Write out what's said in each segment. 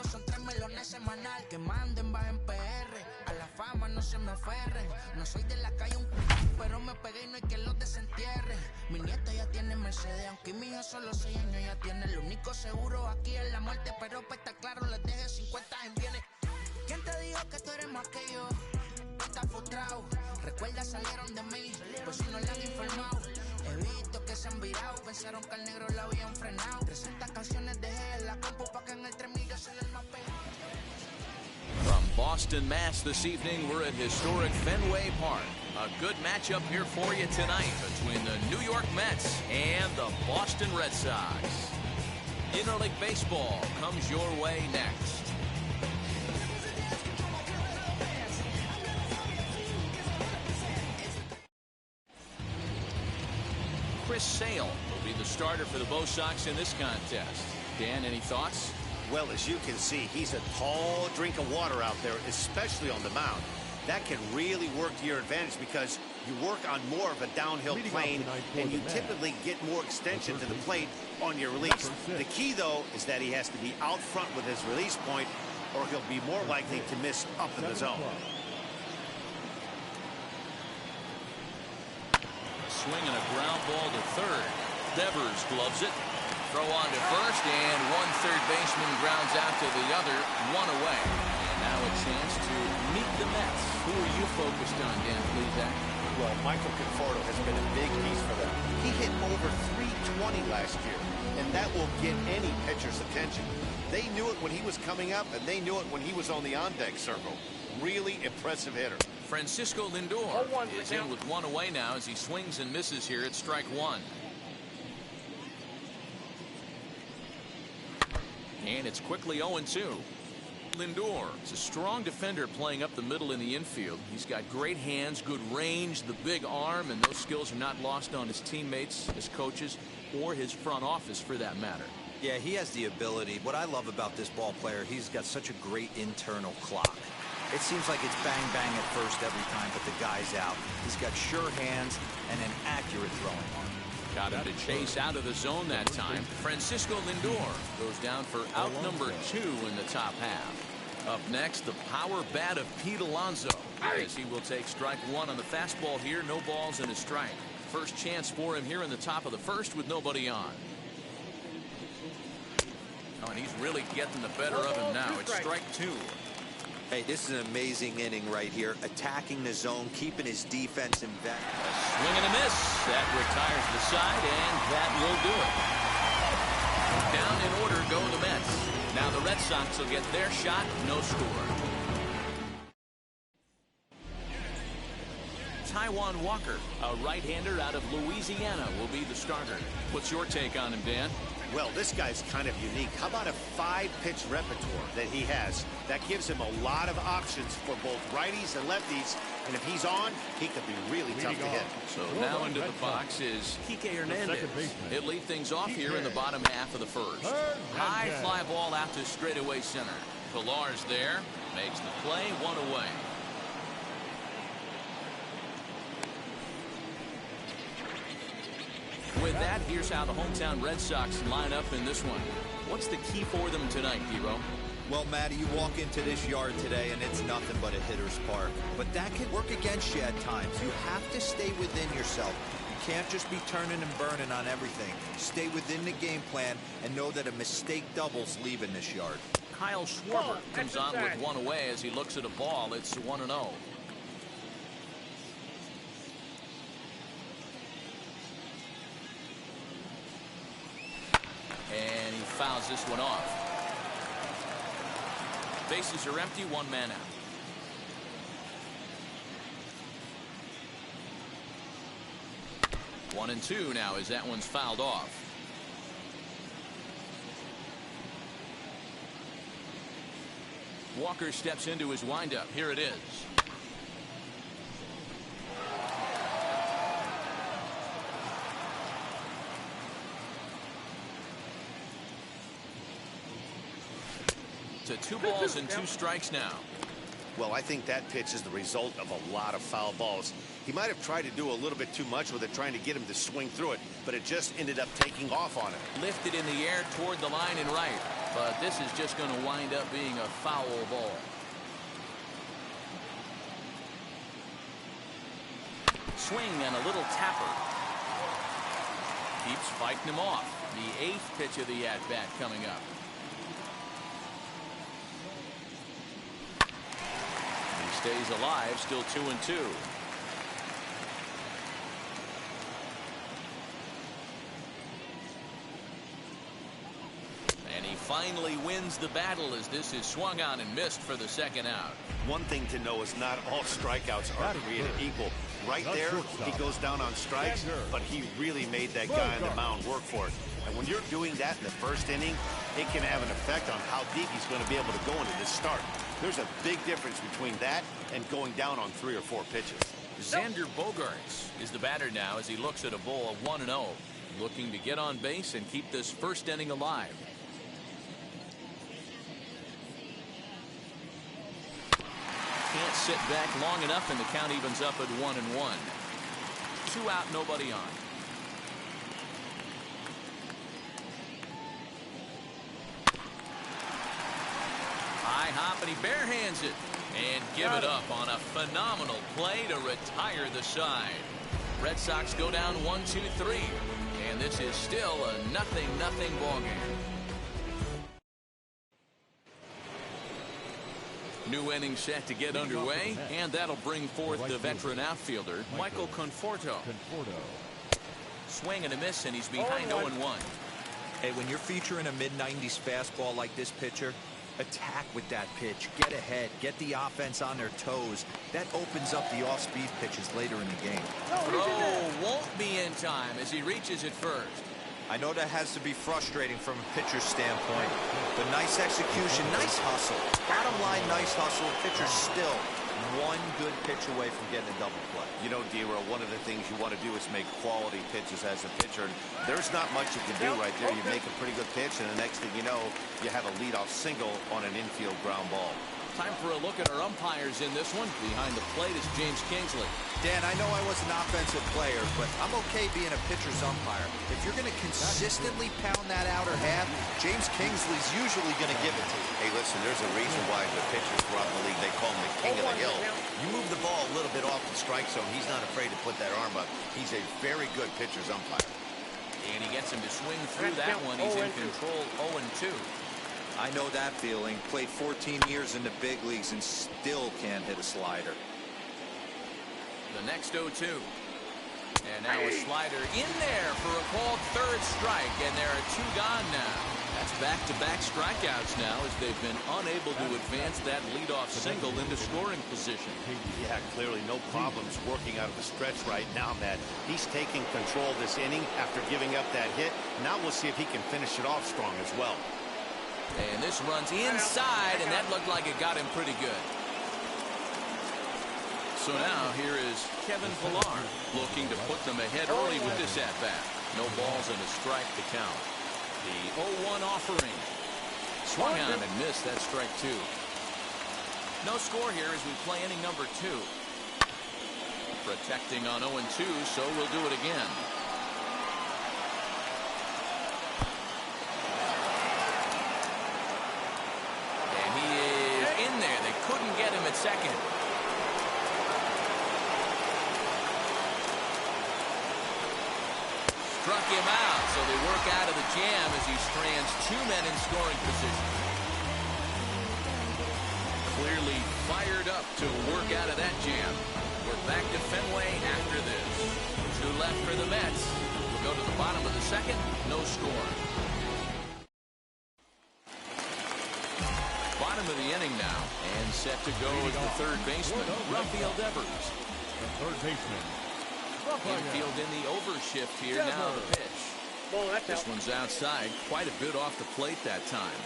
pero son 3 melones semanal. Que manden, bajen PR, a la fama no se me aferren. No soy de la calle pero me pegué y no hay que los desentierre. Mi nieta ya tiene Mercedes, aunque mi hija solo 6 años ya tiene. Lo único seguro aquí es la muerte, pero pues está claro, les deje 50 en bienes. ¿Quién te dijo que tú eres más que yo? Estás frustrado, recuerda salieron de mí, pues si no le han informado. He visto que se han virado, pensaron que al negro lo habían frenado. 300 canciones dejé en la compu pa' que en el 3000 yo soy el más pegado. From Boston, Mass. This evening, we're at historic Fenway Park. A good matchup here for you tonight between the New York Mets and the Boston Red Sox. Interleague Baseball comes your way next. Chris Sale will be the starter for the Bo Sox in this contest. Dan, any thoughts? Well, as you can see, he's a tall drink of water out there, especially on the mound. That can really work to your advantage because you work on more of a downhill plane and you typically get more extension to the plate on your release. The key, though, is that he has to be out front with his release point or he'll be more likely to miss up in the zone. Swing and a ground ball to third. Devers gloves it. Throw on to first, and one third baseman grounds out to the other, one away. And now a chance to meet the Mets. Who are you focused on, Dan Plesac? Well, Michael Conforto has been a big piece for them. He hit over 320 last year, and that will get any pitcher's attention. They knew it when he was coming up, and they knew it when he was on the on-deck circle. Really impressive hitter. Francisco Lindor is in with one away now as he swings and misses here at strike one. And it's quickly 0-2. Lindor is a strong defender playing up the middle in the infield. He's got great hands, good range, the big arm, and those skills are not lost on his teammates, his coaches, or his front office for that matter. Yeah, he has the ability. What I love about this ball player, he's got such a great internal clock. It seems like it's bang, bang at first every time, but the guy's out. He's got sure hands and an accurate throwing arm. Got him to chase out of the zone that time. Francisco Lindor goes down for out number 2 in the top half. Up next, the power bat of Pete Alonso, as he will take strike one on the fastball here. No balls and a strike. First chance for him here in the top of the first with nobody on. Oh, and he's really getting the better of him now. It's strike 2. Hey, this is an amazing inning right here. Attacking the zone, keeping his defense in back. A swing and a miss. That retires the side, and that will do it. Down in order go the Mets. Now the Red Sox will get their shot. No score. Taijuan Walker, a right-hander out of Louisiana, will be the starter. What's your take on him, Dan? Well, this guy's kind of unique. How about a 5-pitch repertoire that he has? That gives him a lot of options for both righties and lefties. And if he's on, he could be really tough to hit. So now into the box is Kike Hernandez. He'll lead things off here in the bottom half of the first. High fly ball out to straightaway center. Pilar's there. Makes the play, one away. With that, here's how the hometown Red Sox line up in this one. What's the key for them tonight, Hero? Well, Matty, you walk into this yard today and it's nothing but a hitter's park. But that can work against you at times. You have to stay within yourself. You can't just be turning and burning on everything. Stay within the game plan and know that a mistake doubles leaving this yard. Kyle Schwarber comes on with one away as he looks at a ball. It's 1-0. And he fouls this one off. Bases are empty, one man out. One and two now as that one's fouled off. Walker steps into his windup. Here it is. To 2 balls and 2 strikes now. Well, I think that pitch is the result of a lot of foul balls. He might have tried to do a little bit too much with it, trying to get him to swing through it, but it just ended up taking off on him. Lifted in the air toward the line and right, but this is just going to wind up being a foul ball. Swing and a little tapper. Keeps fighting him off. The 8th pitch of the at-bat coming up. He stays alive, still 2-2. And he finally wins the battle as this is swung on and missed for the 2nd out. One thing to know is not all strikeouts are created equal. Right there, he goes down on strikes, but he really made that guy on the mound work for it. And when you're doing that in the 1st inning, it can have an effect on how deep he's going to be able to go into this start. There's a big difference between that and going down on 3 or 4 pitches. Xander Bogaerts is the batter now as he looks at a ball of 1-0, looking to get on base and keep this 1st inning alive. Can't sit back long enough, and the count evens up at 1-1. 2 out, nobody on. High hop, and he barehands it. And give it up on a phenomenal play to retire the side. Red Sox go down 1-2-3. And this is still a 0-0 ball game. New inning set to get underway, and that'll bring forth the veteran outfielder, Michael Conforto. Swing and a miss, and he's behind 0-1. Hey, when you're featuring a mid-90s fastball like this pitcher, attack with that pitch. Get ahead. Get the offense on their toes. That opens up the off-speed pitches later in the game. Throw won't be in time as he reaches it first. I know that has to be frustrating from a pitcher's standpoint, but nice execution, nice hustle. Bottom line, nice hustle. Pitcher's still one good pitch away from getting a double play. You know, D-Row, one of the things you want to do is make quality pitches as a pitcher. And there's not much you can do right there. You make a pretty good pitch, and the next thing you know, you have a leadoff single on an infield ground ball. Time for a look at our umpires in this one. Behind the plate is James Kingsley. Dan, I know I was an offensive player, but I'm okay being a pitcher's umpire. If you're going to consistently pound that outer half, James Kingsley's usually going to give it to you. Hey, listen, there's a reason why the pitchers throughout the league, they call him the king of the hill. You move the ball a little bit off the strike zone, he's not afraid to put that arm up. He's a very good pitcher's umpire. And he gets him to swing through that one. He's in control, 0-2. I know that feeling. Played 14 years in the big leagues and still can't hit a slider. The next 0-2. And now a slider in there for a called 3rd strike, and there are 2 gone now. That's back-to-back strikeouts now as they've been unable to advance that leadoff single into scoring position. Yeah, clearly no problems working out of the stretch right now, Matt. He's taking control this inning after giving up that hit. Now we'll see if he can finish it off strong as well. And this runs inside, and that looked like it got him pretty good. So now here is Kevin Pillar looking to put them ahead early with this at-bat. No balls and a strike to count. The 0-1 offering. Swung on and missed. That strike 2. No score here as we play inning number 2. Protecting on 0-2, so we'll do it again. Couldn't get him at second. Struck him out, so they work out of the jam as he strands 2 men in scoring position. Clearly fired up to work out of that jam. We're back to Fenway after this. 2 left for the Mets. We'll go to the bottom of the 2nd. No score. Bottom of the inning now, and set to go is the 3rd baseman, Rafael Devers. The 3rd baseman. Infield in the overshift here. Now the pitch. This one's outside, quite a bit off the plate that time.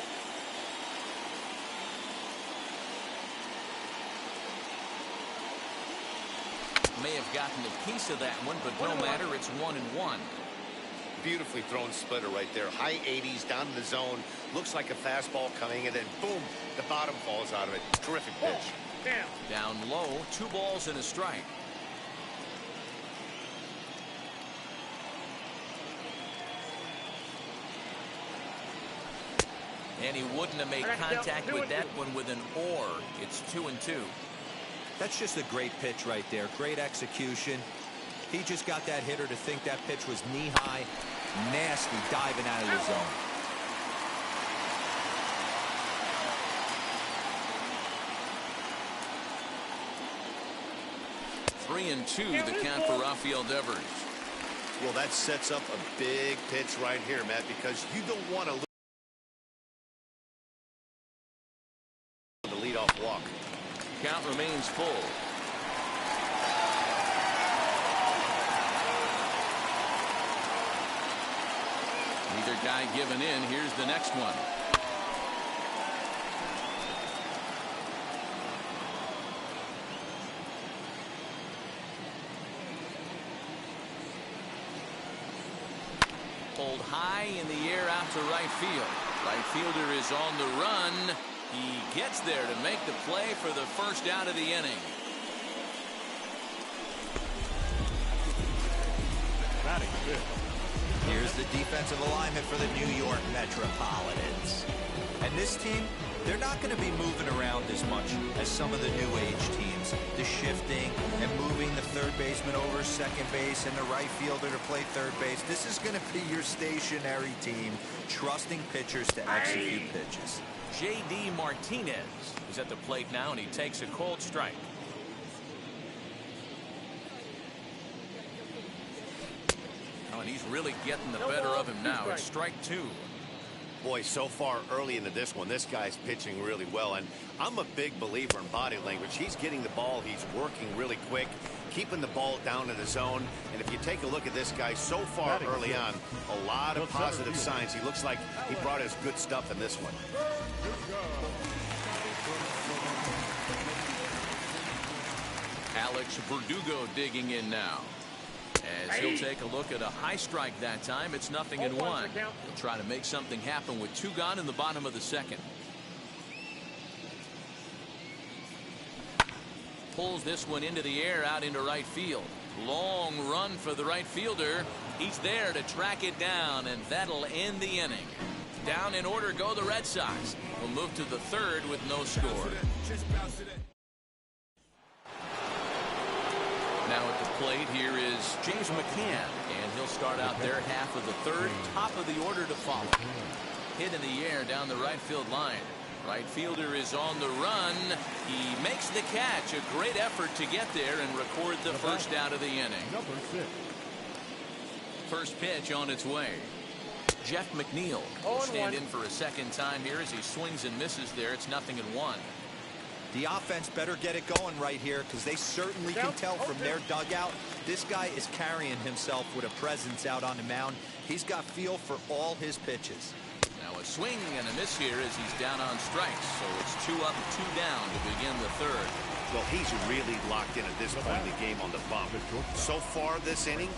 May have gotten a piece of that one, but no matter, it's 1-1. Beautifully thrown splitter right there. High 80s down in the zone. Looks like a fastball coming, and then boom, the bottom falls out of it. Terrific pitch. Down low, 2 balls and a strike. And he wouldn't have made contact with that one with an or. It's 2-2. That's just a great pitch right there. Great execution. He just got that hitter to think that pitch was knee-high. Nasty diving out of the zone. 3-2 the count for Rafael Devers. Well, that sets up a big pitch right here, Matt, because you don't want to lose the leadoff walk. Count remains full. Neither guy giving in. Here's the next one. Pulled high in the air out to right field. Right fielder is on the run. He gets there to make the play for the first out of the inning. Here's the defensive alignment for the New York Metropolitans. And this team, they're not going to be moving around as much as some of the new age teams. The shifting and moving the third baseman over second base and the right fielder to play third base. This is going to be your stationary team, trusting pitchers to execute pitches. J.D. Martinez is at the plate now, and he takes a cold strike. Oh, and he's really getting the better of him now. It's strike two. Boy, so far early into this one, this guy's pitching really well, and I'm a big believer in body language. He's getting the ball, he's working really quick, keeping the ball down in the zone, and if you take a look at this guy so far early on, a lot of positive signs. He looks like he brought his good stuff in this one. Alex Verdugo digging in now. As he'll take a look at a high strike that time. It's 0-1. He'll try to make something happen with two gone in the bottom of the second. Pulls this one into the air out into right field. Long run for the right fielder. He's there to track it down, and that'll end the inning. Down in order go the Red Sox. We'll move to the third with no score. Now at the plate here is James McCann, and he'll start out their half of the third. Top of the order to follow. Hit in the air down the right field line. Right fielder is on the run. He makes the catch. A great effort to get there and record the first out of the inning. First pitch on its way. Jeff McNeil will stand in for a second time here as he swings and misses there. It's 0-1. The offense better get it going right here, because they certainly can tell from their dugout this guy is carrying himself with a presence out on the mound. He's got feel for all his pitches. Now a swing and a miss here as he's down on strikes. So it's 2 up, 2 down to begin the third. Well, he's really locked in at this point in the game on the bump. So far this inning,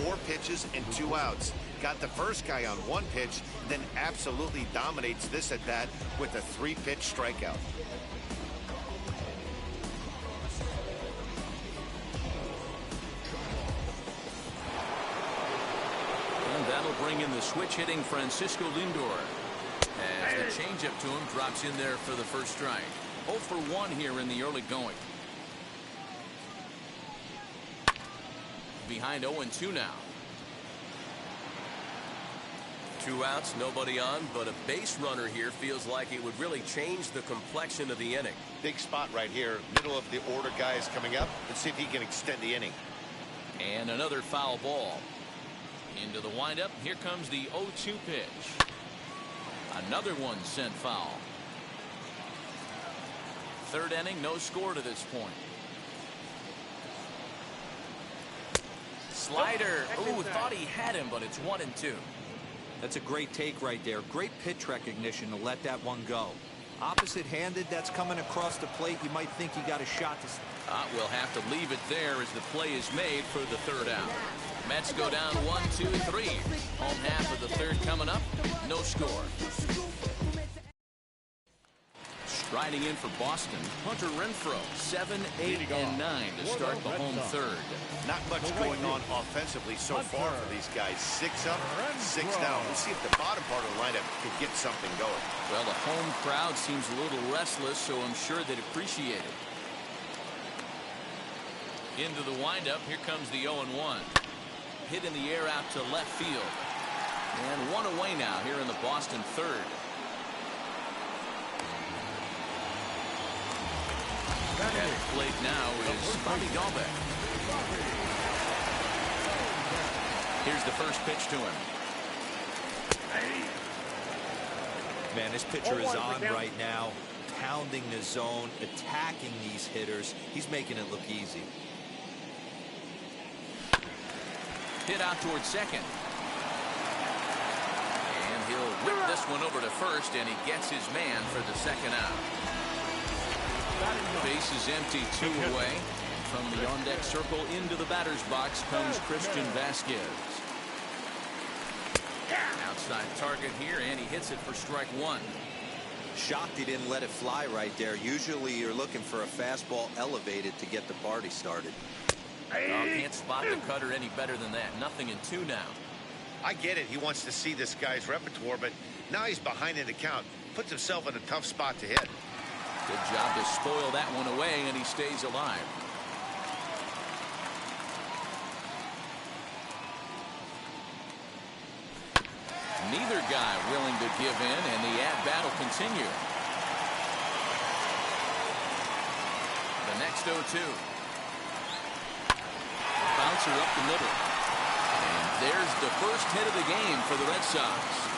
4 pitches and 2 outs. Got the first guy on 1 pitch, then absolutely dominates this at bat with a 3-pitch strikeout. That'll bring in the switch-hitting Francisco Lindor. As the changeup to him drops in there for the first strike. 0 for 1 here in the early going. Behind 0-2 now. 2 outs, nobody on, but a base runner here feels like it would really change the complexion of the inning. Big spot right here. Middle of the order guy is coming up. Let's see if he can extend the inning. And another foul ball. Into the windup. Here comes the 0-2 pitch. Another one sent foul. Third inning, no score to this point. Slider. Ooh, thought he had him, but it's 1-2. That's a great take right there. Great pitch recognition to let that one go. Opposite-handed, that's coming across the plate. You might think he got a shot to... We'll have to leave it there as the play is made for the third out. Mets go down 1-2-3. Home half of the third coming up. No score. Riding in for Boston, Hunter Renfroe, 7, 8, and 9 to start the home third. Not much going on offensively so far for these guys. 6 up, 6 down. We'll see if the bottom part of the lineup can get something going. Well, the home crowd seems a little restless, so I'm sure they'd appreciate it. Into the windup, here comes the 0-1. Hit in the air out to left field. And one away now here in the Boston third. At the plate now is Bobby Dalbec. Here's the first pitch to him. Man, this pitcher is on right now, pounding the zone, attacking these hitters. He's making it look easy. Hit out towards second. And he'll whip this one over to first, and he gets his man for the second out. Base is empty, 2 away. From the on-deck circle into the batter's box comes Christian Vasquez. Outside target here, and he hits it for strike 1. Shocked he didn't let it fly right there. Usually you're looking for a fastball elevated to get the party started. Oh, can't spot the cutter any better than that. 0-2 now. I get it. He wants to see this guy's repertoire, but now he's behind in the count. Puts himself in a tough spot to hit. Good job to spoil that one away, and he stays alive. Neither guy willing to give in, and the at-bat will continue. The next 0-2. Bouncer up the middle. And there's the first hit of the game for the Red Sox.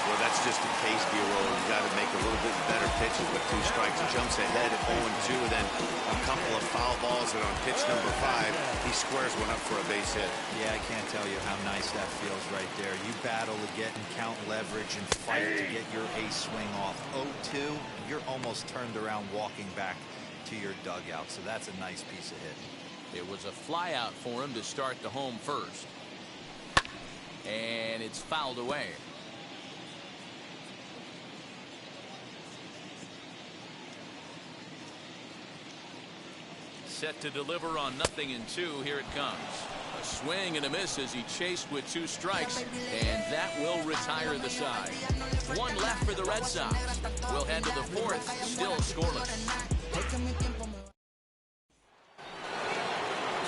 Well, that's just a case, Bureau. You got to make a little bit better pitches with 2 strikes. Jumps ahead at 0-2, then a couple of foul balls, and on pitch number 5, he squares one up for a base hit. Yeah, I can't tell you how nice that feels right there. You battle to get and count leverage and fight to get your ace swing off. 0-2, you're almost turned around walking back to your dugout, so that's a nice piece of hit. It was a fly out for him to start the home first. And it's fouled away. Set to deliver on 0-2. Here it comes. A swing and a miss as he chased with 2 strikes, and that will retire the side. 1 left for the Red Sox. We'll head to the 4th, still scoreless.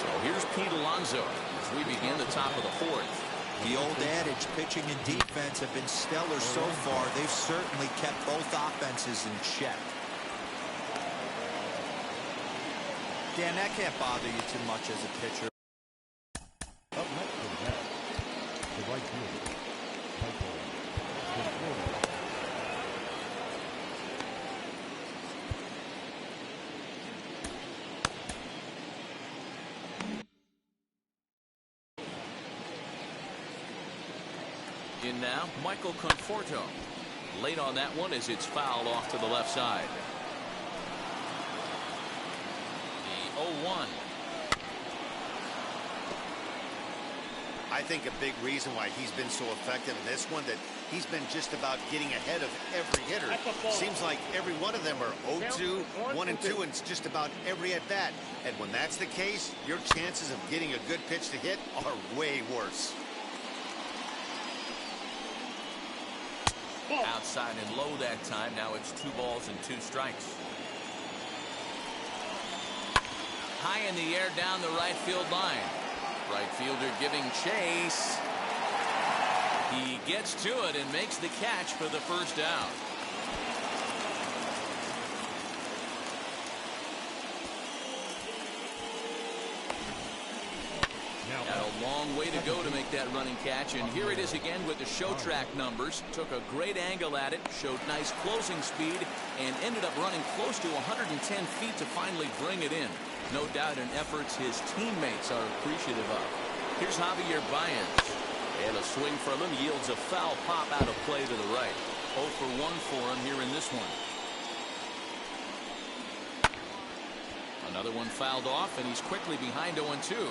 So here's Pete Alonso as we begin the top of the 4th. The old adage, pitching and defense have been stellar so far. They've certainly kept both offenses in check. Dan, that can't bother you too much as a pitcher. Up next for the bat, the right fielder, In now, Michael Conforto. Late on that one as it's fouled off to the left side. 0-1. I think a big reason why he's been so effective in this one, that he's been just about getting ahead of every hitter. Seems like every one of them are 0-2, 1-2, and it's just about every at-bat. And when that's the case, your chances of getting a good pitch to hit are way worse. Outside and low that time. Now it's 2 balls and 2 strikes. High in the air down the right field line. Right fielder giving chase. He gets to it and makes the catch for the first down. Got a long way to go to make that running catch, and here it is again with the show track numbers. Took a great angle at it, showed nice closing speed, and ended up running close to 110 feet to finally bring it in. No doubt in efforts his teammates are appreciative of. Here's Javier Baez, and a swing from him yields a foul pop out of play to the right. 0 for 1 for him here in this one. Another one fouled off, and he's quickly behind 0-2.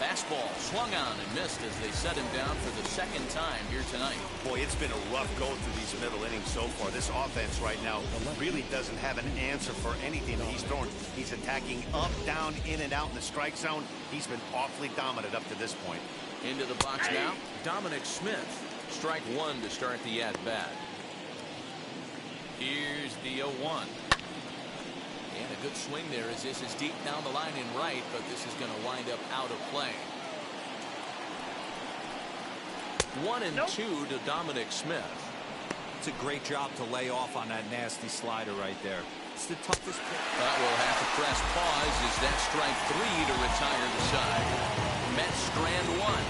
Fastball swung on and missed as they set him down for the second time here tonight. Boy, it's been a rough go through these middle innings so far. This offense right now really doesn't have an answer for anything that he's throwing. He's attacking up, down, in, and out in the strike zone. He's been awfully dominant up to this point. Into the box now, Dominic Smith. Strike one to start the at-bat. Here's the 0-1. And a good swing there as this is deep down the line in right, but this is going to wind up out of play. 1-2 to Dominic Smith. It's a great job to lay off on that nasty slider right there. It's the toughest pitch. But we'll have to press pause as that strike three to retire the side. Mets strand one.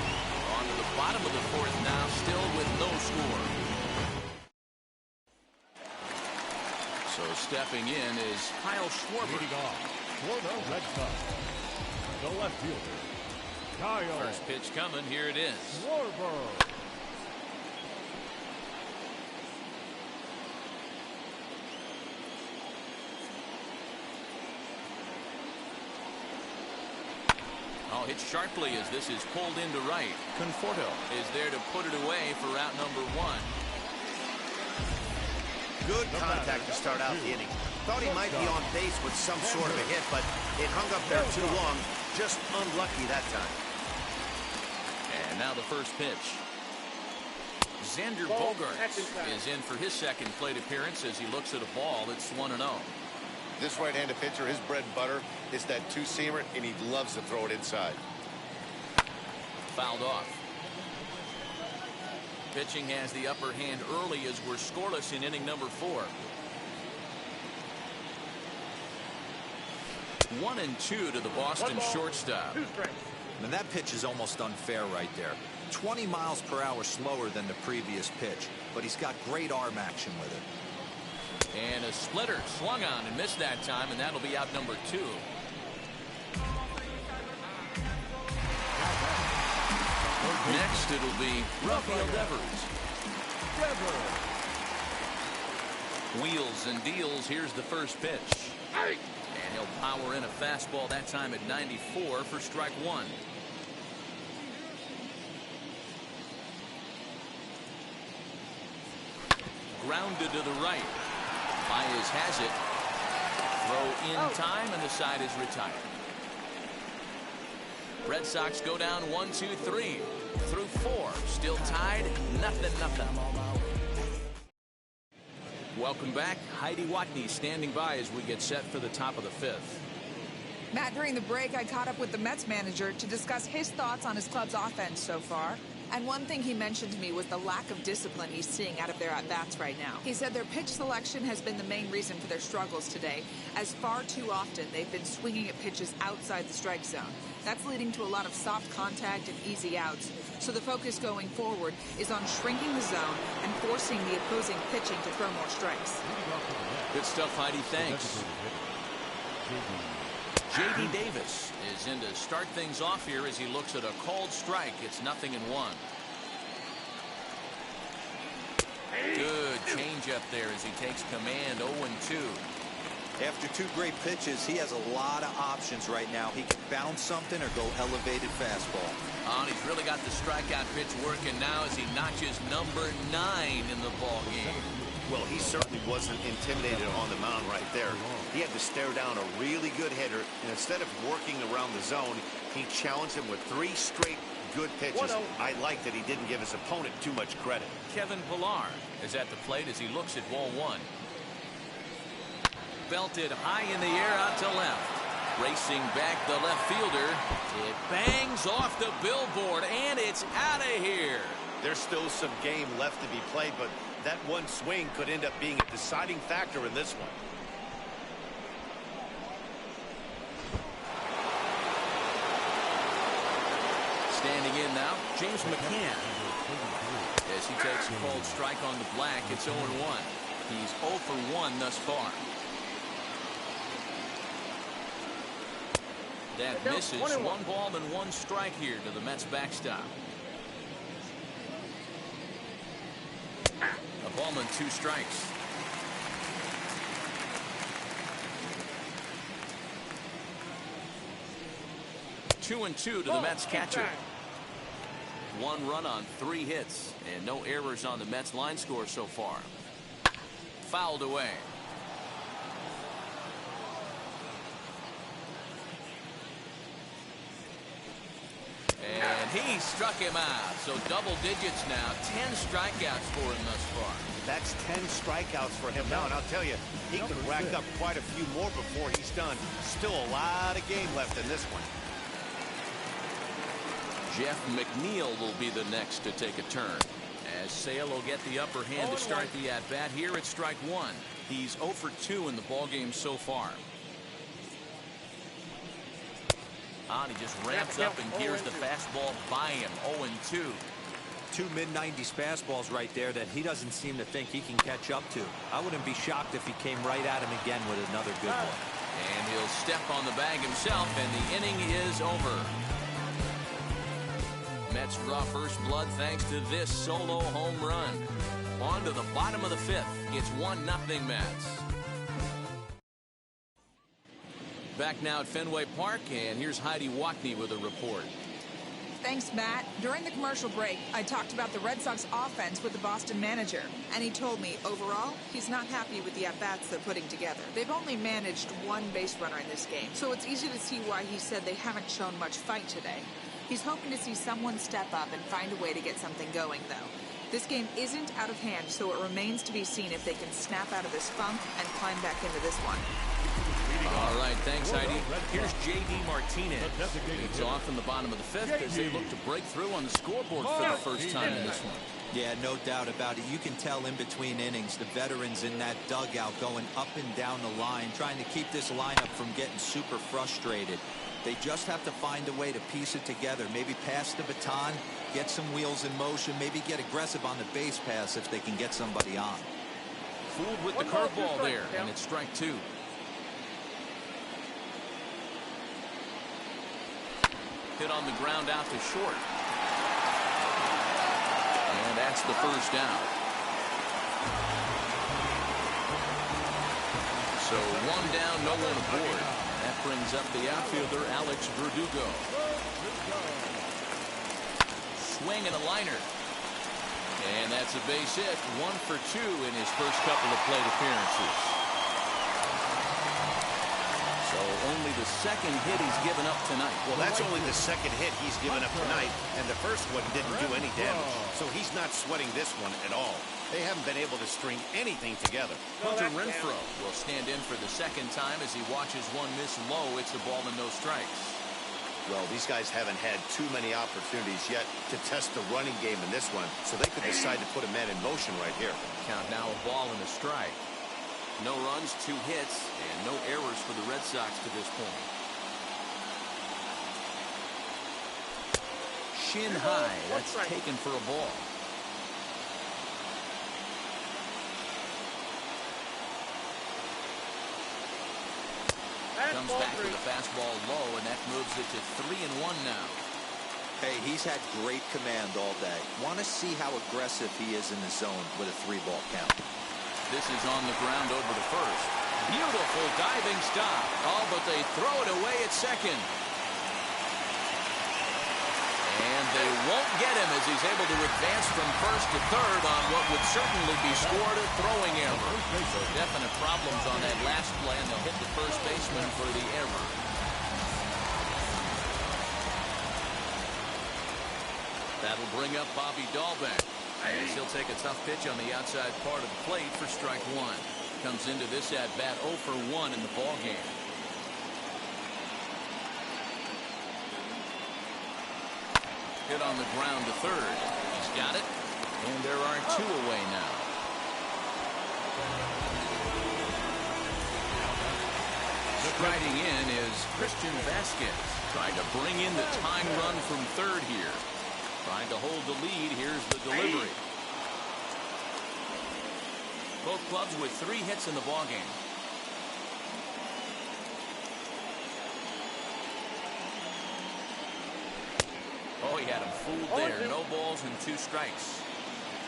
On to the bottom of the fourth now, still with no score. So stepping in is Kyle Schwarber. Leading off for the Red Sox, the left fielder, Kyle First pitch coming. Here it is. Schwarber. Oh, hit sharply as this is pulled into right. Conforto is there to put it away for out number one. Good contact to start out the inning. Thought he might be on base with some sort of a hit, but it hung up there too long. Just unlucky that time. And now the first pitch. Xander Bogaerts is in for his second plate appearance as he looks at a ball that's 1-0. This right-handed pitcher, his bread and butter is that two-seamer, and he loves to throw it inside. Fouled off. Pitching has the upper hand early as we're scoreless in inning number 4. 1-2 to the Boston shortstop. And that pitch is almost unfair right there. 20 miles per hour slower than the previous pitch, but he's got great arm action with it. And a splitter swung on and missed that time, and that'll be out number 2. Next, it'll be Rafael Devers. Wheels and deals. Here's the first pitch. And he'll power in a fastball that time at 94 for strike one. Grounded to the right. Baez has it. Throw in time, and the side is retired. Red Sox go down 1-2-3 through 4. Still tied, 0-0. Welcome back. Heidi Watney standing by as we get set for the top of the 5th. Matt, during the break, I caught up with the Mets manager to discuss his thoughts on his club's offense so far. And one thing he mentioned to me was the lack of discipline he's seeing out of their at-bats right now. He said their pitch selection has been the main reason for their struggles today, as far too often they've been swinging at pitches outside the strike zone. That's leading to a lot of soft contact and easy outs. So the focus going forward is on shrinking the zone and forcing the opposing pitching to throw more strikes. Good stuff, Heidi. Thanks. J.D. Davis is in to start things off here as he looks at a called strike. It's 0-1. Good changeup there as he takes command. 0-2. After 2 great pitches, he has a lot of options right now. He can bounce something or go elevated fastball. Oh, and he's really got the strikeout pitch working now as he notches number 9 in the ball game. Well, he certainly wasn't intimidated on the mound right there. He had to stare down a really good hitter, and instead of working around the zone, he challenged him with 3 straight good pitches. I like that he didn't give his opponent too much credit. Kevin Pillar is at the plate as he looks at ball 1. Belted high in the air out to left. Racing back the left fielder. It bangs off the billboard, and it's out of here. There's still some game left to be played, but that one swing could end up being a deciding factor in this one. Standing in now, James McCann. As he takes a cold strike on the black, it's 0-1. He's 0 for 1 thus far. That misses. 1 ball and 1 strike here to the Mets backstop. A ball and 2 strikes. 2-2 to the Mets catcher. 1 run on 3 hits, and no errors on the Mets line score so far. Fouled away. And he struck him out. So double digits now. 10 strikeouts for him thus far. That's 10 strikeouts for him now, and I'll tell you, he could rack up quite a few more before he's done. Still a lot of game left in this one. Jeff McNeil will be the next to take a turn, as Sale will get the upper hand to start the at-bat. Here at strike 1. He's 0 for 2 in the ballgame so far. He just ramps up and gears the fastball by him. 0-2. 2 mid-90s fastballs right there that he doesn't seem to think he can catch up to. I wouldn't be shocked if he came right at him again with another good one. And he'll step on the bag himself, and the inning is over. Mets draw first blood thanks to this solo home run. On to the bottom of the 5th. It's 1-0 Mets. Back now at Fenway Park, and here's Heidi Wackney with a report. Thanks, Matt. During the commercial break, I talked about the Red Sox offense with the Boston manager, and he told me, overall, he's not happy with the at-bats they're putting together. They've only managed 1 base runner in this game, so it's easy to see why he said they haven't shown much fight today. He's hoping to see someone step up and find a way to get something going, though. This game isn't out of hand, so it remains to be seen if they can snap out of this funk and climb back into this one. All right, thanks, Heidi. Here's J.D. Martinez. Leads off in the bottom of the 5th as they look to break through on the scoreboard for the first time in this one. Yeah, no doubt about it. You can tell in between innings, the veterans in that dugout going up and down the line, trying to keep this lineup from getting super frustrated. They just have to find a way to piece it together. Maybe pass the baton, get some wheels in motion, maybe get aggressive on the base pass if they can get somebody on. Fooled with the curveball there, and it's strike 2. Hit on the ground out to short. And that's the first down. So 1 down, no one aboard. That brings up the outfielder, Alex Verdugo. Swing and a liner. And that's a base hit. 1 for 2 in his first couple of plate appearances. So only the second hit he's given up tonight. Well, that's only the second hit he's given up tonight, and the first one didn't do any damage. So he's not sweating this one at all. They haven't been able to string anything together. Hunter Renfroe will stand in for the second time as he watches one miss low. It's a ball and no strikes. Well, these guys haven't had too many opportunities yet to test the running game in this one, so they could decide to put a man in motion right here. Count now a ball and a strike. No runs, 2 hits, and no errors for the Red Sox to this point. Shin high, that's taken for a ball. Comes back with a fastball low, and that moves it to 3-1 now. Hey, he's had great command all day. Want to see how aggressive he is in the zone with a 3-ball count. This is on the ground over to first. Beautiful diving stop. Oh, but they throw it away at second. And they won't get him as he's able to advance from first to third on what would certainly be scored a throwing error. So definite problems on that last play, and they'll hit the first baseman for the error. That'll bring up Bobby Dahlbeck, as he'll take a tough pitch on the outside part of the plate for strike 1. Comes into this at-bat 0 for 1 in the ballgame. Hit on the ground to third. He's got it, and there are 2 away now. Striding in is Christian Vasquez, trying to bring in the tying run from third here. Trying to hold the lead. Here's the delivery. Both clubs with 3 hits in the ballgame. Oh, he had him fooled there. No balls and 2 strikes.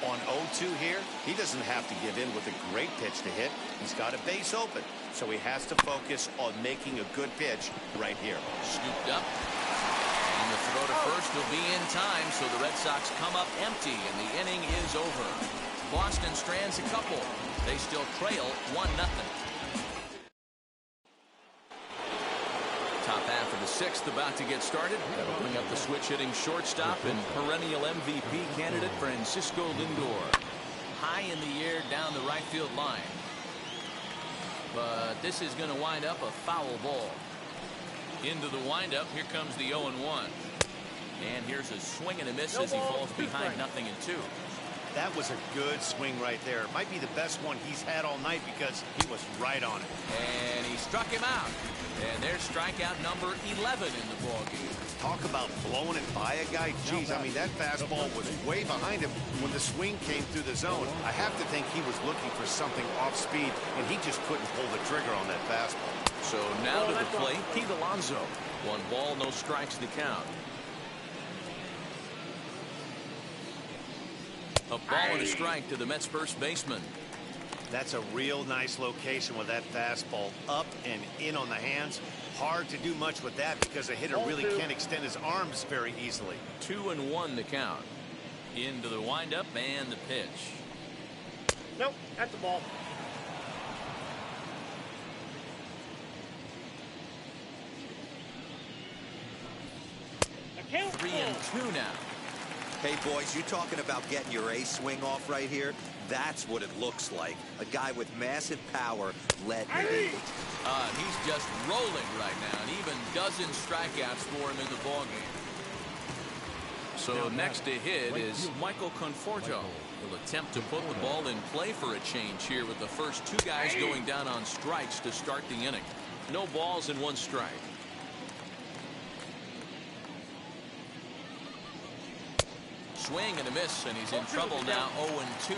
On 0-2 here, he doesn't have to give in with a great pitch to hit. He's got a base open, so he has to focus on making a good pitch right here. Scooped up. will be in time, so the Red Sox come up empty, and the inning is over. Boston strands a couple. They still trail 1-0. Top half of the sixth about to get started. That'll bring up the switch-hitting shortstop and perennial MVP candidate Francisco Lindor. High in the air down the right field line. But this is going to wind up a foul ball. Into the windup, here comes the 0-1. And here's a swing and a miss as he falls behind 0-2. That was a good swing right there. It might be the best one he's had all night because he was right on it. And he struck him out. And there's strikeout number 11 in the ballgame. Talk about blowing it by a guy. Jeez, I mean, that fastball was way behind him when the swing came through the zone. I have to think he was looking for something off speed, and he just couldn't pull the trigger on that fastball. So now to the plate, Pete Alonso. 1 ball, no strikes to count. A ball and a strike to the Mets first baseman. That's a real nice location with that fastball up and in on the hands. Hard to do much with that because a hitter really can't extend his arms very easily. 2-1 to count. Into the windup and the pitch. Nope, that's the ball. Account 3-2 now. Hey, boys, you talking about getting your ace swing off right here? That's what it looks like. A guy with massive power letting it in. He's just rolling right now, and even dozen strikeouts for him in the ballgame. So next to hit is Michael Conforto. He'll attempt to put the ball in play for a change here with the first 2 guys going down on strikes to start the inning. No balls and 1 strike. Swing and a miss, and he's in trouble now. 0-2.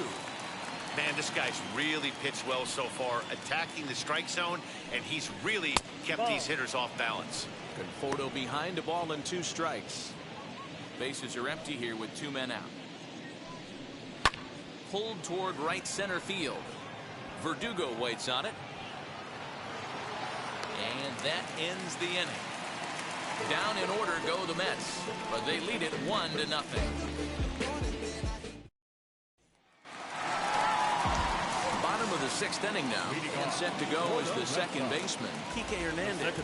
Man, this guy's really pitched well so far, attacking the strike zone, and he's really kept these hitters off balance. Conforto behind, a ball and 2 strikes. Bases are empty here with 2 men out. Pulled toward right center field. Verdugo waits on it. And that ends the inning. Down in order go the Mets, but they lead it 1-0. Bottom of the 6th inning now, and set to go is the second baseman, Kike Hernandez.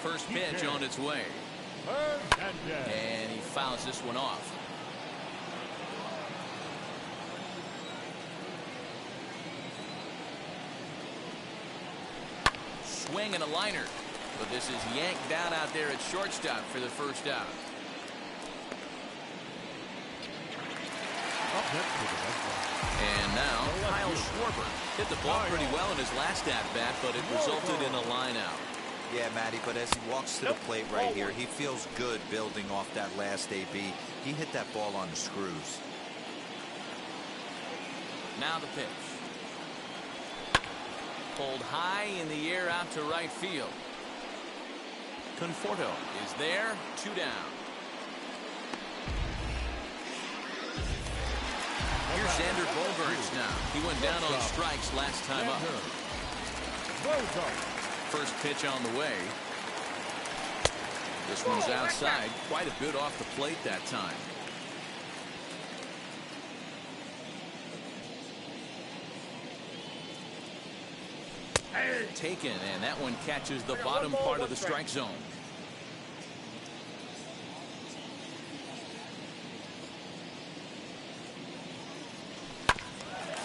First pitch on its way, and he fouls this one off. Swing and a liner. But this is yanked down out there at shortstop for the first out. And now Kyle Schwarber hit the ball pretty well in his last at-bat, but it resulted in a line out. Yeah, Matty, but as he walks to the plate right here, he feels good building off that last AB. He hit that ball on the screws. Now the pitch. Pulled high in the air out to right field. Conforto is there, 2 down. Here's Xander Bogaerts now. He went down on strikes last time up. First pitch on the way. This one's outside, quite a bit off the plate that time. Taken, and that one catches the bottom part of the strike zone.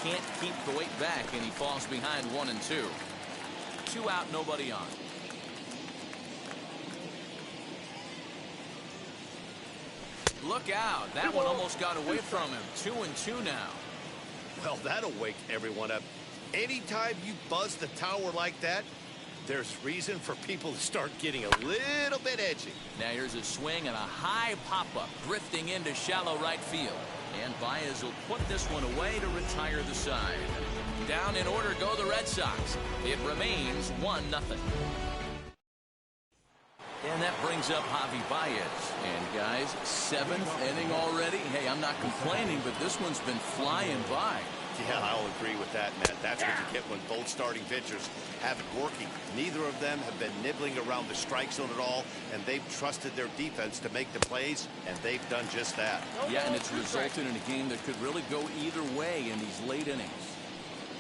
Can't keep the weight back, and he falls behind 1-2. 2 out, nobody on. Look out. That one almost got away from him. 2-2 now. Well, that'll wake everyone up. Anytime you buzz the tower like that, there's reason for people to start getting a little bit edgy. Now here's a swing and a high pop-up drifting into shallow right field. And Baez will put this one away to retire the side. Down in order go the Red Sox. It remains 1-0. And that brings up Javi Baez. And guys, 7th inning already. Hey, I'm not complaining, but this one's been flying by. Yeah, I'll agree with that, Matt. That's what you get when both starting pitchers have it working. Neither of them have been nibbling around the strike zone at all, and they've trusted their defense to make the plays, and they've done just that. Yeah, and it's resulted in a game that could really go either way in these late innings.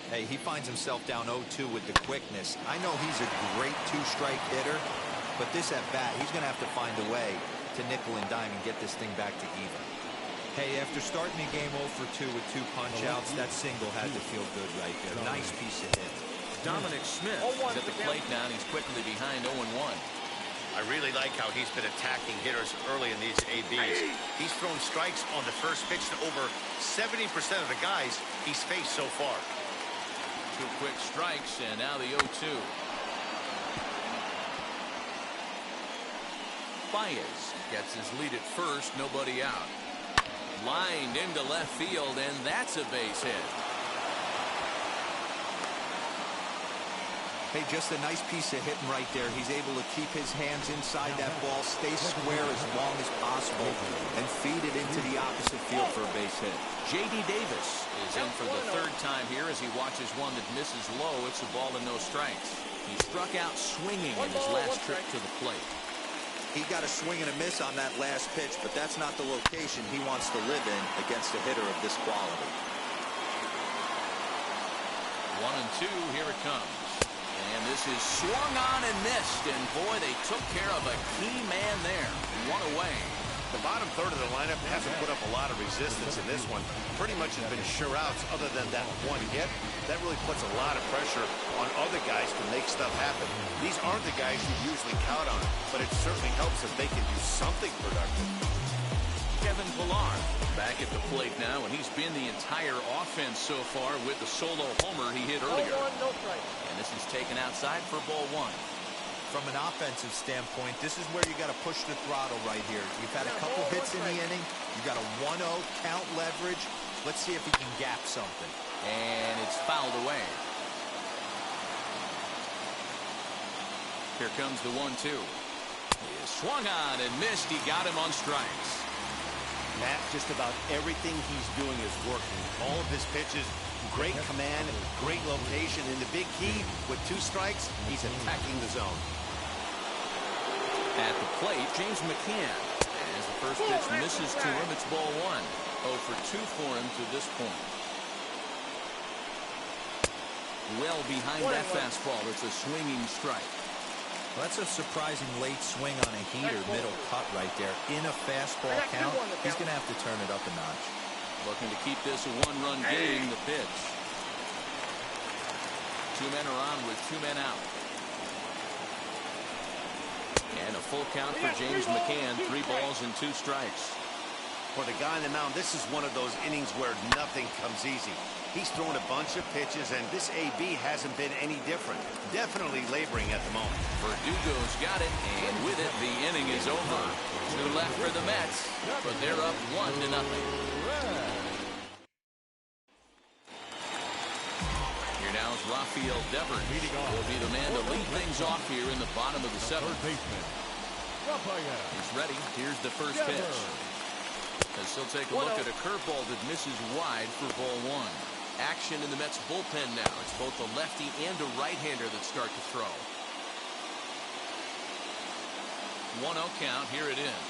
Hey, he finds himself down 0-2 with the quickness. I know he's a great two-strike hitter, but this at bat, he's going to have to find a way to nickel and dime and get this thing back to even. Hey, after starting the game 0 for 2 with 2 punch-outs, that single had to feel good right there. Nice piece of hit. Dominic Smith is at the plate now, and he's quickly behind 0-1. I really like how he's been attacking hitters early in these ABs. He's thrown strikes on the first pitch to over 70% of the guys he's faced so far. 2 quick strikes, and now the 0-2. Baez gets his lead at first, nobody out. Lined into left field, and that's a base hit. Hey, just a nice piece of hitting right there. He's able to keep his hands inside that ball, stay square as long as possible, and feed it into the opposite field for a base hit. J.D. Davis is in for the 3rd time here as he watches one that misses low. It's a ball and no strikes. He struck out swinging in his last trip to the plate. He got a swing and a miss on that last pitch, but that's not the location he wants to live in against a hitter of this quality. 1-2, here it comes. And this is swung on and missed, and boy, they took care of a key man there. 1 away. The bottom third of the lineup hasn't put up a lot of resistance in this one. Pretty much has been sure outs other than that one hit. That really puts a lot of pressure on other guys to make stuff happen. These aren't the guys you usually count on, but it certainly helps if they can do something productive. Kevin Pillar back at the plate now, and he's been the entire offense so far with the solo homer he hit earlier. And this is taken outside for ball 1. From an offensive standpoint, this is where you got to push the throttle right here. You've had a couple hits in the inning. You got a 1-0 count leverage. Let's see if he can gap something. And it's fouled away. Here comes the 1-2. He is swung on and missed. He got him on strikes. Matt, just about everything he's doing is working. All of his pitches, great command, great location, and the big key, with 2 strikes, he's attacking the zone. At the plate, James McCann. As the first pitch misses to him, it's ball 1. 0 for 2 for him to this point. Well behind that fastball, it's a swinging strike. Well, that's a surprising late swing on a heater, middle cut right there. In a fastball count, he's going to have to turn it up a notch. Looking to keep this a 1-run game, the pitch. 2 men are on with 2 men out. And a full count for James McCann. 3 balls and 2 strikes. For the guy on the mound, this is one of those innings where nothing comes easy. He's thrown a bunch of pitches, and this AB hasn't been any different. Definitely laboring at the moment. Verdugo's got it, and with it, the inning is over. 2 left for the Mets, but they're up 1-0. Here now is Rafael Devers. Will be the man to lead things off here in the bottom of the 7th. He's ready. Here's the first pitch. As he'll take a look at a curveball that misses wide for ball 1. Action in the Mets bullpen now. It's both a lefty and a right-hander that start to throw. 1-0 count. Here it is.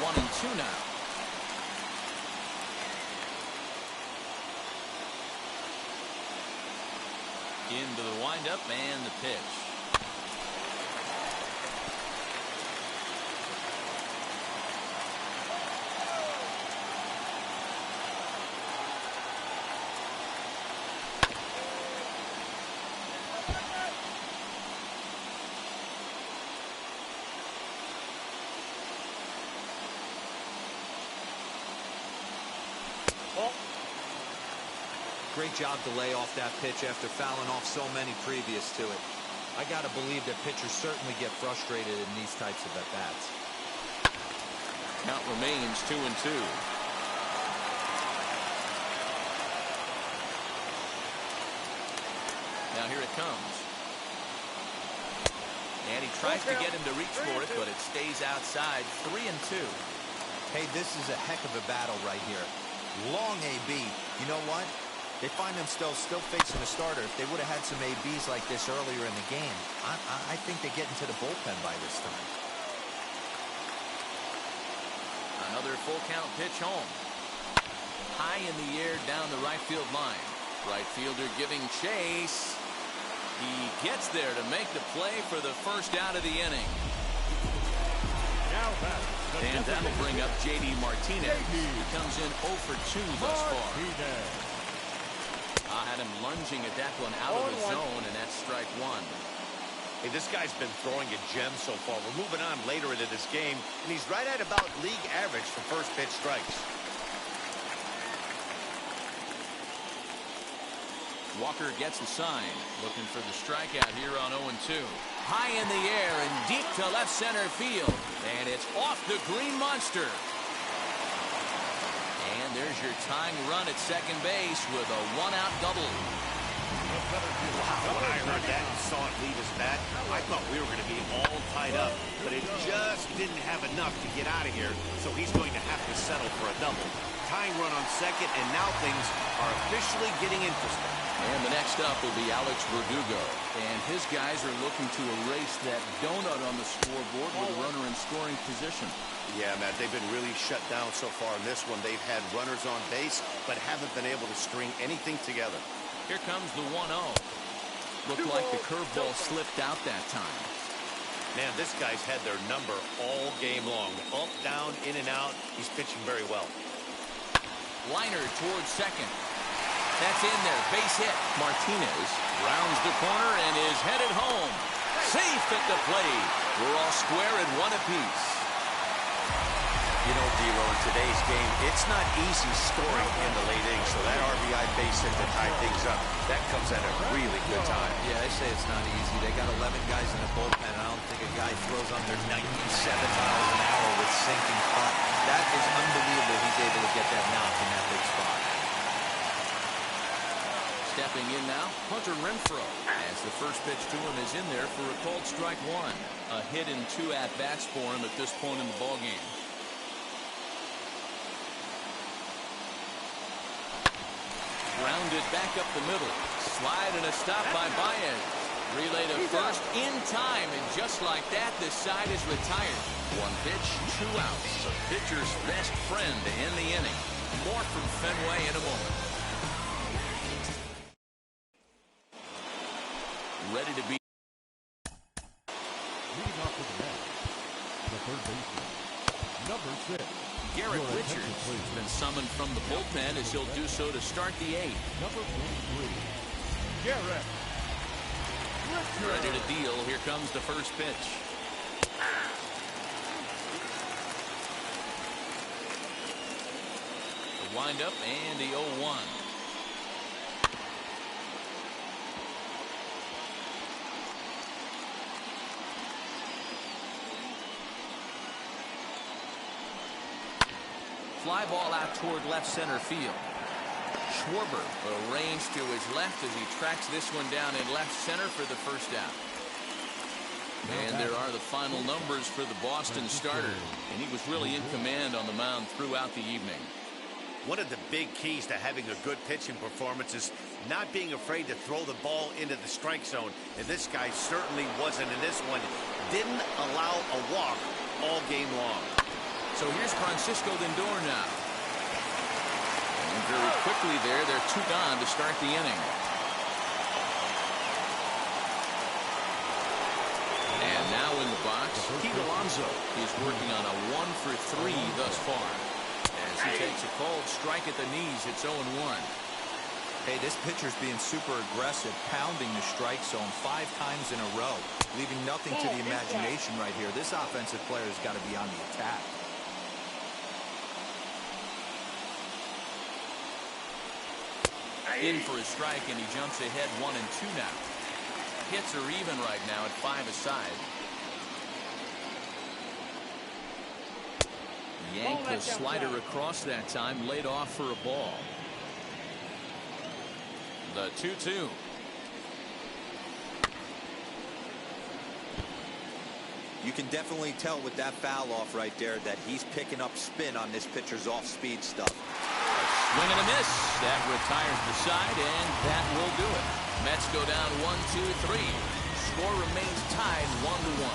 One and 2 now. Into the windup and the pitch. Great job to lay off that pitch after fouling off so many previous to it. I got to believe that pitchers certainly get frustrated in these types of at-bats. Count remains 2-2. here it comes. And he tries to get him to reach for it, but it stays outside. 3-2. Hey, this is a heck of a battle right here. Long AB. You know what? They find themselves still facing a starter. If they would have had some ABs like this earlier in the game, I think they get into the bullpen by this time. Another full count pitch home. High in the air down the right field line. Right fielder giving chase. He gets there to make the play for the first out of the inning. And that'll bring up J.D. Martinez. He comes in 0 for 2 thus far. I had him lunging at that one out of the zone, and that's strike one. Hey, this guy's been throwing a gem so far. We're moving on later into this game, and he's right at about league average for first pitch strikes. Walker gets the sign, looking for the strikeout here on 0-2. High in the air and deep to left center field, and it's off the green monster. And there's your tying run at second base with a one-out double. Wow, when I heard that and saw it leave his bat, I thought we were going to be all tied up, but it just didn't have enough to get out of here, so he's going to have to settle for a double. Tying run on second, and now things are officially getting interesting. And the next up will be Alex Verdugo. And his guys are looking to erase that donut on the scoreboard with a runner in scoring position. Yeah, Matt, they've been really shut down so far in this one. They've had runners on base, but haven't been able to string anything together. Here comes the 1-0. Looked like the curveball slipped out that time. Man, this guy's had their number all game long. Up, down, in and out. He's pitching very well. Liner towards second. That's in there. Base hit. Martinez rounds the corner and is headed home. Safe at the plate. We're all square at one apiece. You know, D-Lo, in today's game, it's not easy scoring in the late innings, so that RBI base hit to tie things up, that comes at a really good time. Yeah, I say it's not easy. They got 11 guys in the bullpen. I don't think a guy throws under 97 miles an hour with sinking puck. That is unbelievable he's able to get that knock in that big spot. Stepping in now, Hunter Renfroe, as the first pitch to him is in there for a called strike one. A hit in 2 at-bats for him at this point in the ballgame. Grounded back up the middle. Slide and a stop by Baez. Relay to first in time, and just like that, the side is retired. 1 pitch, 2 outs. A pitcher's best friend to end the inning. More from Fenway in a moment. Ready to be. Leading off to the net, the third baseman, number 6. Garrett Richards has been summoned from the bullpen as he'll do so to start the 8th. Number 43, Garrett Richards. Ready to deal. Here comes the first pitch. The windup and the 0-1. Fly ball out toward left center field. Schwarber arranged to his left as he tracks this one down in left center for the first out. And there are the final numbers for the Boston starter. And he was really in command on the mound throughout the evening. One of the big keys to having a good pitching performance is not being afraid to throw the ball into the strike zone. And this guy certainly wasn't in this one. Didn't allow a walk all game long. So here's Francisco Lindor now. And very quickly they're 2 gone to start the inning. And now in the box, Pete Alonso is working on a 1 for 3 thus far. As he takes a cold strike at the knees, it's 0-1. Hey, this pitcher's being super aggressive, pounding the strike zone 5 times in a row, leaving nothing to the imagination right here. This offensive player has got to be on the attack. In for a strike, and he jumps ahead 1-2 now. Hits are even right now at 5 aside. Yanked the slider across that time, laid off for a ball. The 2-2. You can definitely tell with that foul off right there that he's picking up spin on this pitcher's off-speed stuff. Swing and a miss. That retires the side, and that will do it. Mets go down 1-2-3. Score remains tied 1-1.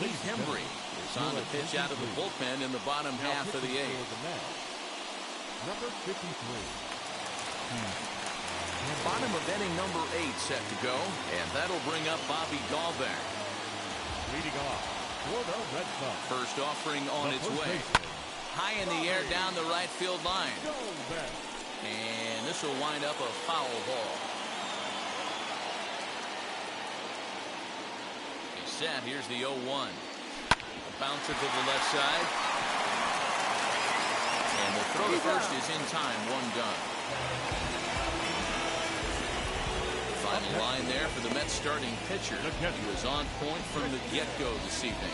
Heath Hembry is on the pitch out of the bullpen in the bottom half of the eighth. Number 53. Bottom of inning number 8 set to go, and that'll bring up Bobby Dahlbeck. Leading off for the Red Sox. First offering on its way. High in the air down the right field line. And this will wind up a foul ball. He's set. Here's the 0-1. A bouncer to the left side. And the throw to first is in time. One done. Final line there for the Mets starting pitcher. He was on point from the get-go this evening.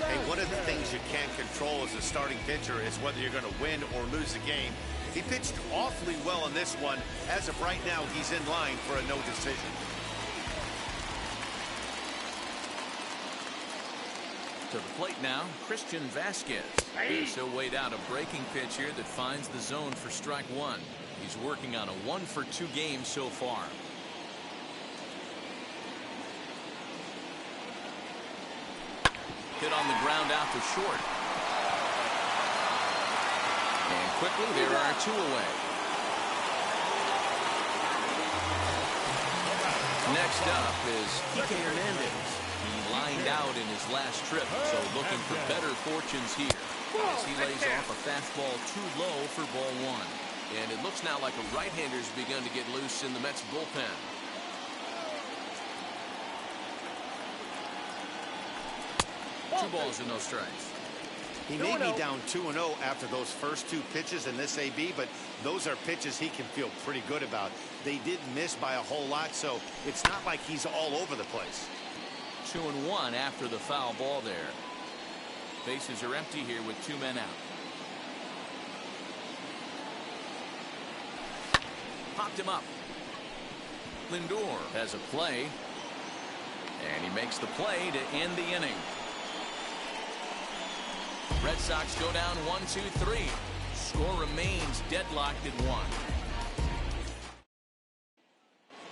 Hey, one of the things you can't control as a starting pitcher is whether you're going to win or lose a game. He pitched awfully well in this one. As of right now, he's in line for a no decision. To the plate now, Christian Vasquez. He'll wait out a breaking pitch here that finds the zone for strike one. He's working on a 1-for-2 game so far. Hit on the ground out to short. And quickly there are 2 away. Next up is Kike Hernandez. He lined out in his last trip, so looking for better fortunes here as he lays off a fastball too low for ball 1. And it looks now like a right-hander's begun to get loose in the Mets bullpen. 2 balls and no strikes. He may be down 2-0 after those first 2 pitches in this AB, but those are pitches he can feel pretty good about. They did miss by a whole lot, so it's not like he's all over the place. 2-1 after the foul ball there. Bases are empty here with 2 men out. Popped him up. Lindor has a play, and he makes the play to end the inning. Red Sox go down 1-2-3. Score remains deadlocked at 1.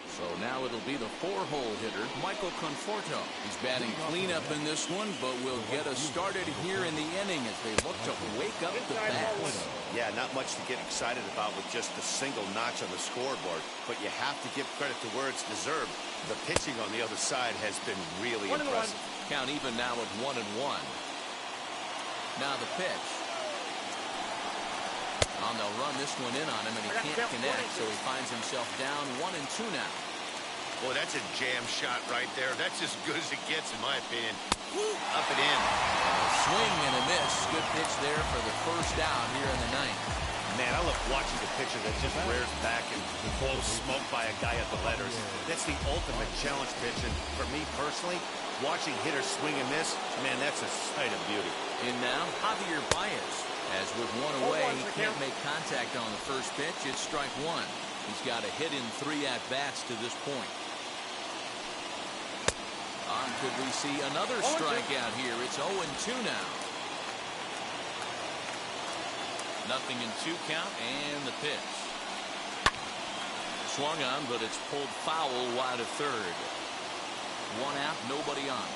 So now it'll be the 4-hole hitter, Michael Conforto. He's batting cleanup in this one, but will get us started here in the inning as they look to wake up the bats. Yeah, not much to get excited about with just a single notch on the scoreboard, but you have to give credit to where it's deserved. The pitching on the other side has been really impressive. Count even now at 1-1. Now the pitch. And they'll run this one in on him, and he can't connect, so he finds himself down 1-2 now. Boy, that's a jam shot right there. That's as good as it gets, in my opinion. Woo, up and in. A swing and a miss. Good pitch there for the first out here in the ninth. Man, I love watching the pitcher that just rears back and blows smoke by a guy at the letters. That's the ultimate challenge pitch, and for me personally, watching hitters swing and miss, man, that's a sight of beauty. In now, Javier Baez. As with 1 away, he can't make contact on the first pitch. It's strike 1. He's got a hit in 3 at-bats to this point. Could we see another strikeout here? It's 0-2 now. Nothing in 2 count, and the pitch. Swung on, but it's pulled foul wide of third. 1 out, nobody on.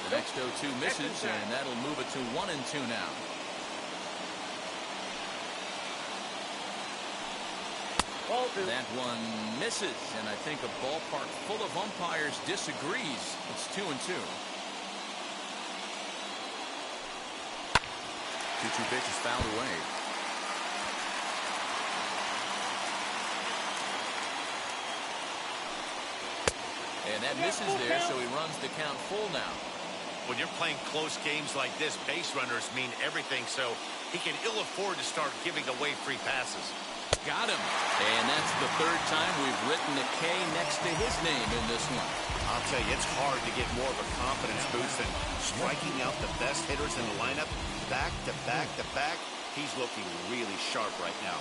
The next 0-2 misses, and that'll move it to 1-2 now. That one misses, and I think a ballpark full of umpires disagrees. It's 2-2. 2-2 pitch is fouled away. And that misses there, so he runs the count full now. When you're playing close games like this, base runners mean everything, so he can ill afford to start giving away free passes. Got him. And that's the 3rd time we've written a K next to his name in this one. I'll tell you, it's hard to get more of a confidence boost than striking out the best hitters in the lineup back to back to back. He's looking really sharp right now.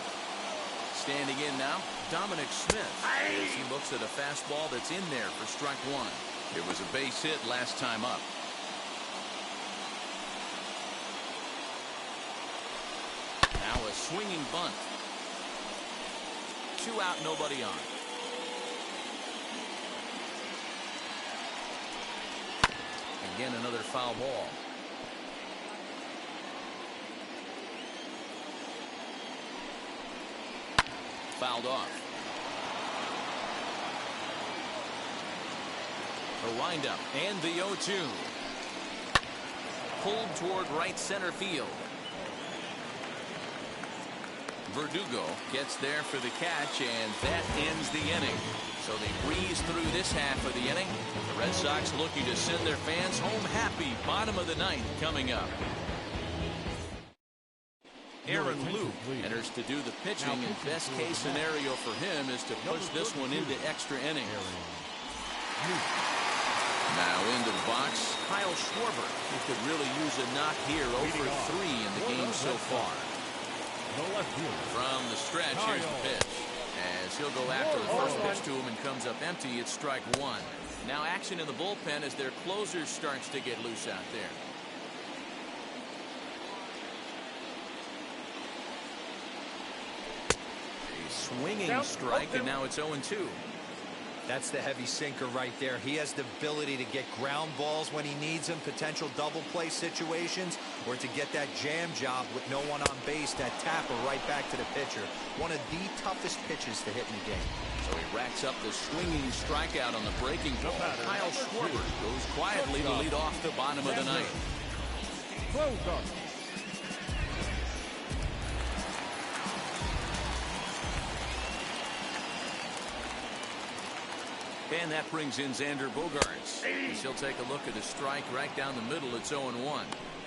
Standing in now, Dominic Smith. As he looks at a fastball that's in there for strike one. It was a base hit last time up. Now a swinging bunt. 2 out, nobody on. Again, another foul ball. Fouled off. A windup and the 0-2. Pulled toward right center field. Verdugo gets there for the catch, and that ends the inning. So they breeze through this half of the inning. The Red Sox looking to send their fans home happy. Bottom of the ninth coming up. Aaron Luke enters to do the pitching, and best case scenario for him is to push this one into extra innings. Now into the box, Kyle Schwarber. He could really use a knock here. 0 for 3 in the game so far. From the stretch, here's the pitch. As he'll go after the first pitch to him and comes up empty, it's strike one. Now action in the bullpen as their closer starts to get loose out there. Swinging strike, and now it's 0-2. That's the heavy sinker right there. He has the ability to get ground balls when he needs them, potential double play situations, or to get that jam job with no one on base, that tapper right back to the pitcher. One of the toughest pitches to hit in the game. So he racks up the swinging strikeout on the breaking ball. Kyle Schwarber goes quietly to lead off the bottom of the ninth. And that brings in Xander Bogaerts. He'll take a look at a strike right down the middle. It's 0-1.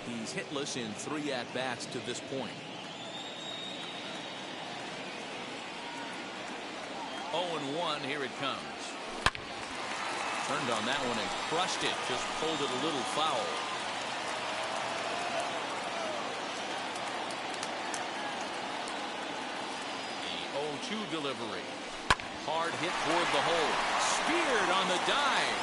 He's hitless in 3 at-bats to this point. 0-1, here it comes. Turned on that one and crushed it. Just pulled it a little foul. The 0-2 delivery. Hard hit toward the hole. Speared on the dive.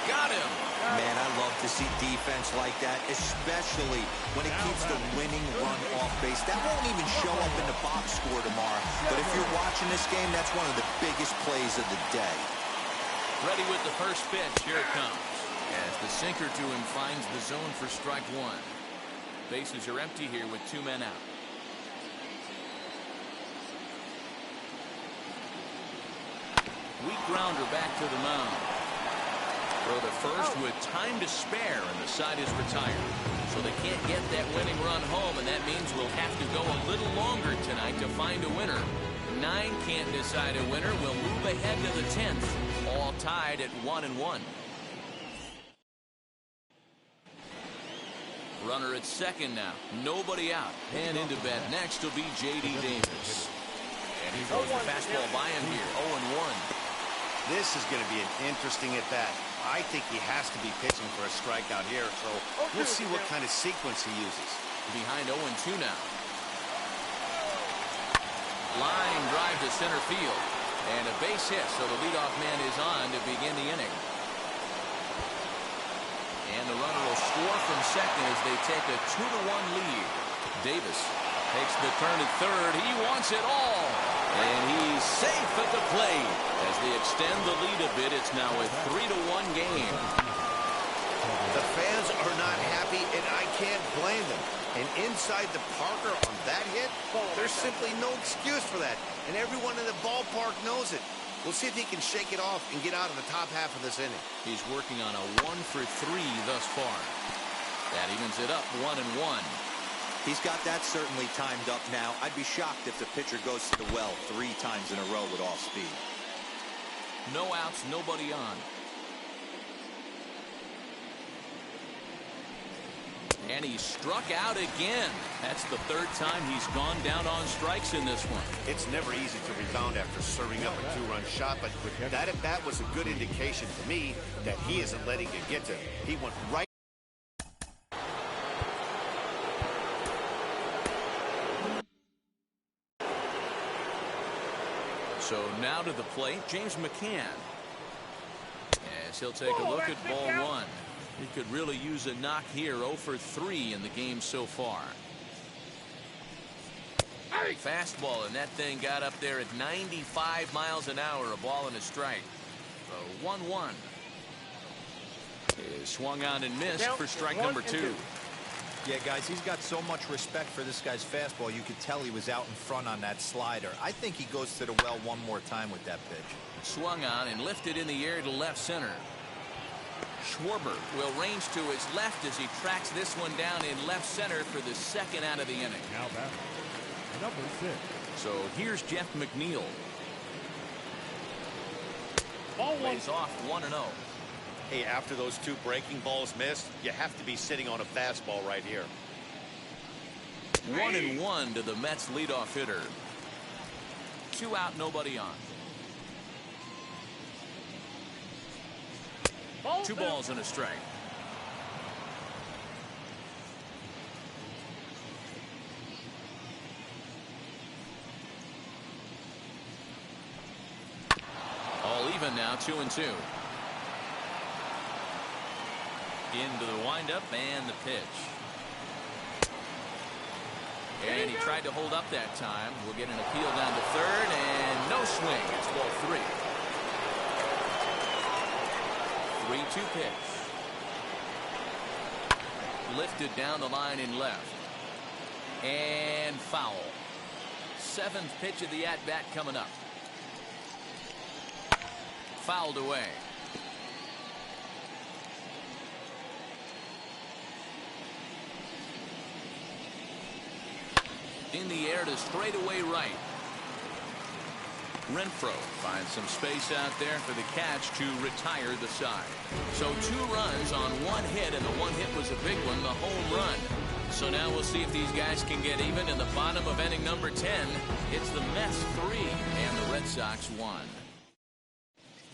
Got him. Man, I love to see defense like that, especially when it keeps the winning run off base. That won't even show up in the box score tomorrow. But if you're watching this game, that's one of the biggest plays of the day. Ready with the first pitch. Here it comes. As the sinker to him finds the zone for strike one. Bases are empty here with 2 men out. Weak grounder back to the mound. Throw to first with time to spare, and the side is retired. So they can't get that winning run home, and that means we'll have to go a little longer tonight to find a winner. 9 can't decide a winner. We'll move ahead to the 10th. All tied at 1-1. Runner at second now. Nobody out. And into bat next will be J.D. Davis. And he throws the fastball by him here. 0-1. This is going to be an interesting at-bat. I think he has to be pitching for a strikeout here, so we'll see what kind of sequence he uses. Behind 0-2 now. Line drive to center field. And a base hit, so the leadoff man is on to begin the inning. And the runner will score from second as they take a 2-1 lead. Davis takes the turn at third. He wants it all. And he's safe at the plate. As they extend the lead a bit, it's now a 3-1 game. The fans are not happy, and I can't blame them. And inside the Parker on that hit, there's simply no excuse for that. And everyone in the ballpark knows it. We'll see if he can shake it off and get out of the top half of this inning. He's working on a 1 for 3 thus far. That evens it up 1-1. He's got that certainly timed up now. I'd be shocked if the pitcher goes to the well 3 times in a row with off speed. No outs, nobody on. And he struck out again. That's the 3rd time he's gone down on strikes in this one. It's never easy to rebound after serving up a 2-run shot, but that at-bat was a good indication to me that he isn't letting it get to him. He went right. So now to the plate, James McCann. As he'll take a look at ball one. He could really use a knock here. 0 for 3 in the game so far. Fastball, and that thing got up there at 95 miles an hour. A ball and a strike. 1-1. Is swung on and missed for strike number 2. Yeah, guys, he's got so much respect for this guy's fastball. You could tell he was out in front on that slider. I think he goes to the well one more time with that pitch. Swung on and lifted in the air to left center. Schwarber will range to his left as he tracks this one down in left center for the second out of the inning. Now back, number 6. So here's Jeff McNeil. Ball one. Lays off 1-0. Hey, after those 2 breaking balls missed, you have to be sitting on a fastball right here. 1-1 to the Mets leadoff hitter. 2 out, nobody on. 2 balls and a strike. All even now, 2-2. Into the windup and the pitch. And he tried to hold up that time. We'll get an appeal down to third, and no swing. It's ball 3. 3-2 pitch. Lifted down the line in left. And foul. 7th pitch of the at-bat coming up. Fouled away. In the air to straightaway right. Renfroe finds some space out there for the catch to retire the side. So 2 runs on 1 hit, and the 1 hit was a big one, the home run. So now we'll see if these guys can get even in the bottom of inning number 10. It's the Mets 3 and the Red Sox 1.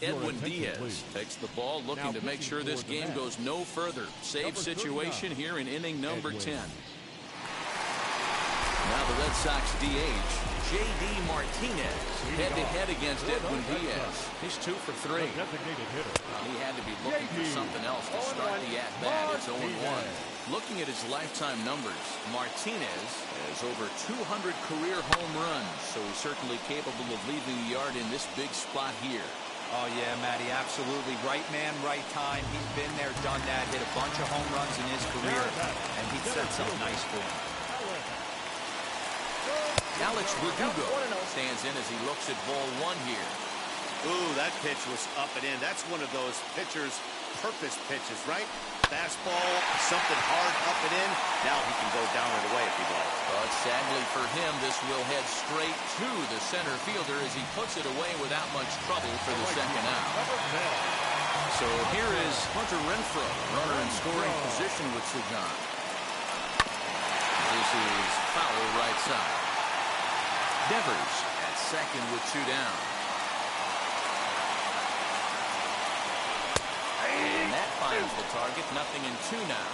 Edwin Diaz takes the ball, looking to make sure this game goes no further. Save situation here in inning number 10. Now the Red Sox DH, J.D. Martinez, head-to-head against Edwin Diaz. He's 2 for 3. He had to be looking for something else to start the at-bat. It's 0-1. Looking at his lifetime numbers, Martinez has over 200 career home runs, so he's certainly capable of leaving the yard in this big spot here. Oh, yeah, Matty, absolutely. Right man, right time. He's been there, done that, hit a bunch of home runs in his career, and he set something nice for him. Alex Verdugo stands in as he looks at ball 1 here. Ooh, that pitch was up and in. That's one of those pitcher's purpose pitches, right? Fastball, something hard up and in. Now he can go down and away if he wants. But sadly for him, this will head straight to the center fielder as he puts it away without much trouble for the second out. So here is Hunter Renfroe, runner in scoring position with Sagan. This is foul right side. Devers at second with 2 down. And that finds the target. Nothing in 2 now.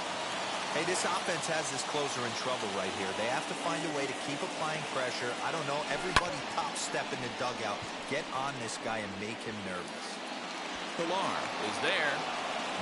Hey, this offense has this closer in trouble right here. They have to find a way to keep applying pressure. I don't know, everybody top step in the dugout. Get on this guy and make him nervous. Pilar is there.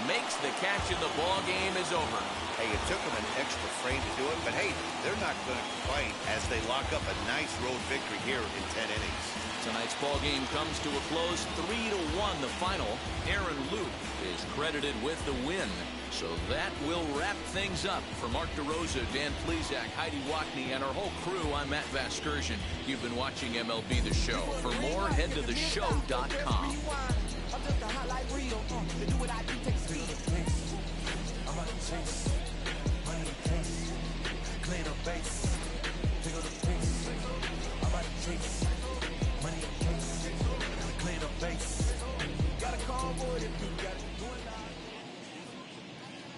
Makes the catch, and the ball game is over. Hey, it took them an extra frame to do it, but hey, they're not going to complain as they lock up a nice road victory here in 10 innings. Tonight's ball game comes to a close, 3-1 the final. Aaron Luke is credited with the win. So that will wrap things up. For Mark DeRosa, Dan Plesac, Heidi Watney, and our whole crew, I'm Matt Vasgersian. You've been watching MLB The Show. For more, head to theshow.com.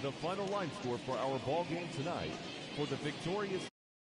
The final line score for our ball game tonight. For the victorious